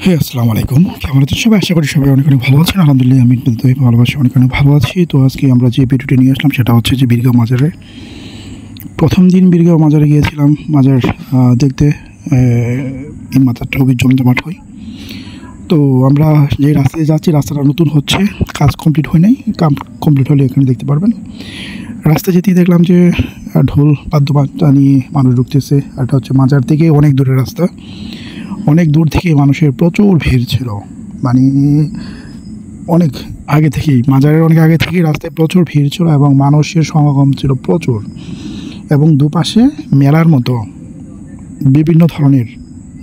হ্যাঁ, আসসালামু আলাইকুম। কেমন আছেন সবাই? আশা করি সবাই অনেক অনেক ভালো আছেন। আলহামদুলিল্লাহ আমি আপনাদের ভালোবাসি অনেক অনেক ভালো আছি। তো আজকে আমরা যে ভিডিওটি নিয়ে আসলাম সেটা হচ্ছে যে বীরগাঁও মাজারে। প্রথম দিন বীরগাঁও মাজারে গিয়েছিলাম। মাজার দেখতে এই মাজারটা খুবই জমজমাট হয়। তো আমরা যে রাস্তায় যাচ্ছি রাস্তাটা নতুন হচ্ছে, কাজ কমপ্লিট হয় নাই। কমপ্লিট হলে এখানে দেখতে পারবেন। রাস্তা যেতেই দেখলাম যে ঢোল বাদ্যবাদ্য নিয়ে মানুষ ঢুকতেছে। আর এটা হচ্ছে মাজার থেকে অনেক দূরের রাস্তা। অনেক দূর থেকে মানুষের প্রচুর ভিড় ছিল, মানে অনেক আগে থেকেই, মাজারের অনেক আগে থেকেই রাস্তায় প্রচুর ভিড় ছিল এবং মানুষের সমাগম ছিল প্রচুর। এবং দুপাশে মেলার মতো বিভিন্ন ধরনের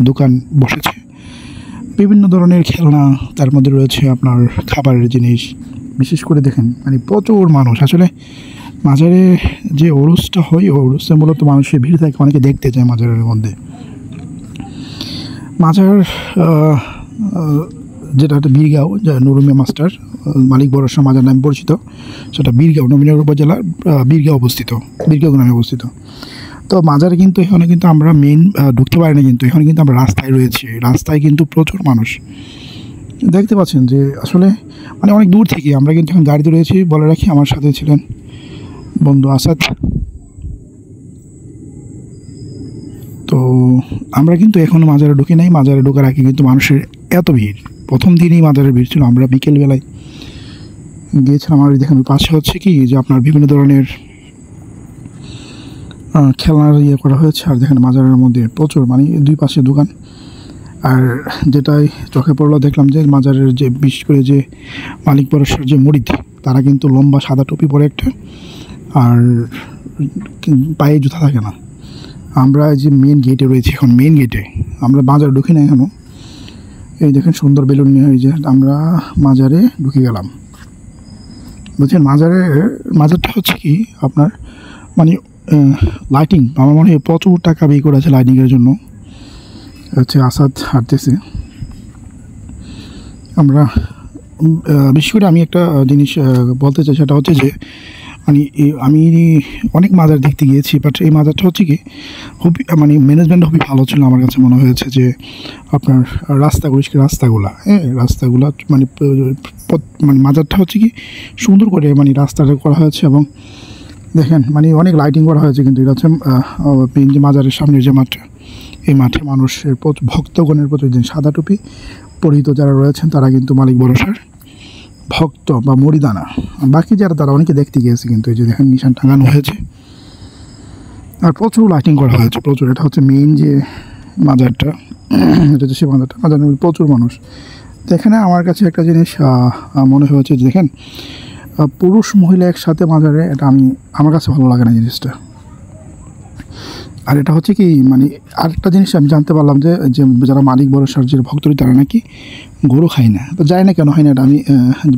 দোকান বসেছে, বিভিন্ন ধরনের খেলনা, তার মধ্যে রয়েছে আপনার খাবারের জিনিস। বিশেষ করে দেখেন মানে প্রচুর মানুষ। আসলে মাজারে যে ওরসটা হয়, ওরসে মূলত মানুষের ভিড় থাকে, অনেকে দেখতে যায় মাজারের মধ্যে। মাজার যেটা একটা বীরগাঁও, যা নুরুমিয়া মাস্টার মালিক বরসা মাজার নামে পরিচিত, সেটা বীরগাঁও নবীনগর উপজেলার বীরগাঁও অবস্থিত, বীরগাঁও গ্রামে অবস্থিত। তো মাজারে কিন্তু এখানে কিন্তু আমরা মেইন ঢুকতে পারি না, কিন্তু এখানে কিন্তু আমরা রাস্তায় রয়েছি। রাস্তায় কিন্তু প্রচুর মানুষ দেখতে পাচ্ছেন যে আসলে মানে অনেক দূর থেকে। আমরা কিন্তু এখন গাড়িতে রয়েছি। বলে রাখি আমার সাথে ছিলেন বন্ধু আসাদ। তো আমরা কিন্তু এখনও মাজারে ঢুকি নাই। মাজারে ঢোকার আগে কিন্তু মানুষের এত ভিড়, প্রথম দিনই মাজারের ভিড় ছিল। আমরা বিকেলবেলায় গিয়েছিলাম। আর দেখেন পাশে হচ্ছে কি যে আপনার বিভিন্ন ধরনের খেলনার করা হয়েছে। আর দেখেন মাজারের মধ্যে প্রচুর, মানে দুই পাশে দোকান। আর যেটাই চোখে পড়লো দেখলাম যে মাজারের যে বিশেষ করে যে মালিক বরসার যে মুরিদ, তারা কিন্তু লম্বা সাদা টুপি পরে একটা, আর পায়ে জুতা থাকে না। আমরা যে মেন গেটে রয়েছি এখন, মেন গেটে আমরা মাজারে ঢুকি না এখনও। এই দেখেন সুন্দর বেলুন নিয়ে এই যে আমরা মাজারে ঢুকে গেলাম। বলছেন মাজারটা হচ্ছে কি আপনার মানে লাইটিং, আমার মনে হয় প্রচুর টাকা ব্যয় করে আছে লাইটিংয়ের জন্য। হচ্ছে আসাদ হাঁটতেছে। আমরা বিশেষ করে আমি একটা জিনিস বলতে চাই, সেটা হচ্ছে যে মানে আমি অনেক মাজার দেখতে গিয়েছি, বাট এই মাজারটা হচ্ছে কি খুবই মানে ম্যানেজমেন্ট খুবই ভালো ছিল। আমার কাছে মনে হয়েছে যে আপনার রাস্তাগুলো মানে মানে মাজারটা হচ্ছে কি সুন্দর করে মানে রাস্তাটা করা হয়েছে। এবং দেখেন মানে অনেক লাইটিং করা হয়েছে। কিন্তু এটা হচ্ছে মেন যে মাজারের সামনের যে মাঠটা, এই মাঠে মানুষের ভক্তগণের প্রতিদিন সাদা টুপি পরিহিত যারা রয়েছেন তারা কিন্তু মালিক বরসার ভক্ত বা মরিদানা। বাকি যারা তারা অনেকে দেখতে গিয়েছে। কিন্তু এই যে দেখেন নিশান টাঙানো হয়েছে আর প্রচুর লাইটিং করা হয়েছে, প্রচুর। এটা হচ্ছে মেইন যে মাজারটা, এটা হচ্ছে সে মাজারটা। মাজারের মধ্যে প্রচুর মানুষ। তো এখানে আমার কাছে একটা জিনিস মনে হয়েছে যে দেখেন পুরুষ মহিলা একসাথে মাজারে, এটা আমার কাছে ভালো লাগে না জিনিসটা। আর এটা হচ্ছে কি মানে আরেকটা জিনিস আমি জানতে পারলাম যে যারা মালিক বরসার যে ভক্তরা তারা নাকি গরু খায় না। তো জানি না কেন হয় না, এটা আমি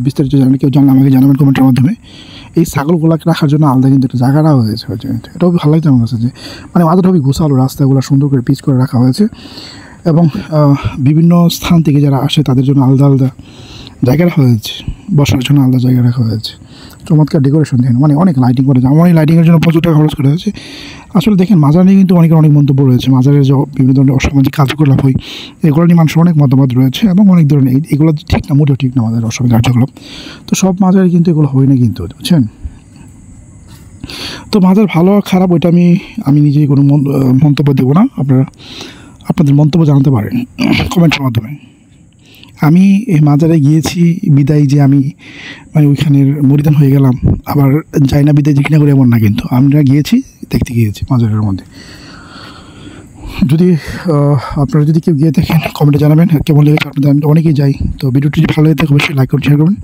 বিস্তারিত জানি না। কেউ জানলে আমাকে জানাবেন কমেন্টের মাধ্যমে। এই ছাগলগুলোকে রাখার জন্য আলাদা কিন্তু একটা জায়গা রাখা হয়েছে। এটাও ভালো লাগছে আমার কাছে, যে মানে মাজারটা খুবই গোছালো, রাস্তাগুলো সুন্দর করে পিচ করে রাখা হয়েছে। এবং বিভিন্ন স্থান থেকে যারা আসে তাদের জন্য আলাদা আলাদা জায়গা রাখা হয়েছে, বসার জন্য আলাদা জায়গা রাখা হয়েছে। চমৎকার ডেকোরেশন দেখেন, মানে অনেক লাইটিং করেছে। আমার এই লাইটিংয়ের জন্য প্রচুর টাকা খরচ করা হয়েছে। আসলে দেখেন মাজার নিয়ে কিন্তু অনেক মন্তব্য রয়েছে। মাজারের যে বিভিন্ন ধরনের অসামাজিক কার্যকলাপ হয়, এগুলো নিয়ে মানুষের অনেক মতামত রয়েছে। এবং অনেক ধরনের এগুলো ঠিক না, মোটেও ঠিক না মাজারের অসামাজিক কার্যকলাপ। তো সব মাজারে কিন্তু এগুলো হয় না কিন্তু, বুঝছেন। তো মাজার ভালো খারাপ ওইটা আমি নিজেই কোনো মন্তব্য দেবো না। আপনাদের মন্তব্য জানাতে পারেন কমেন্টের মাধ্যমে। আমি এই মাজারে গিয়েছি বিদায় যে আমি মানে ওইখানের মরিদান হয়ে গেলাম, আবার যাই না বিদায় জিজ্ঞাসা করে এমন না। কিন্তু আমরা গিয়েছি, দেখতে গিয়েছি মাজারের মধ্যে। যদি আপনারা যদি কেউ গিয়ে থাকেন কমেন্টে জানাবেন কেমন লেগেছে আপনাদের। আমি অনেকেই যাই। তো ভিডিওটি যদি ভালো লেগে থাকে অবশ্যই লাইক করুন, শেয়ার করবেন।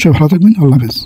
সবাই ভালো থাকবেন। আল্লাহ হাফেজ।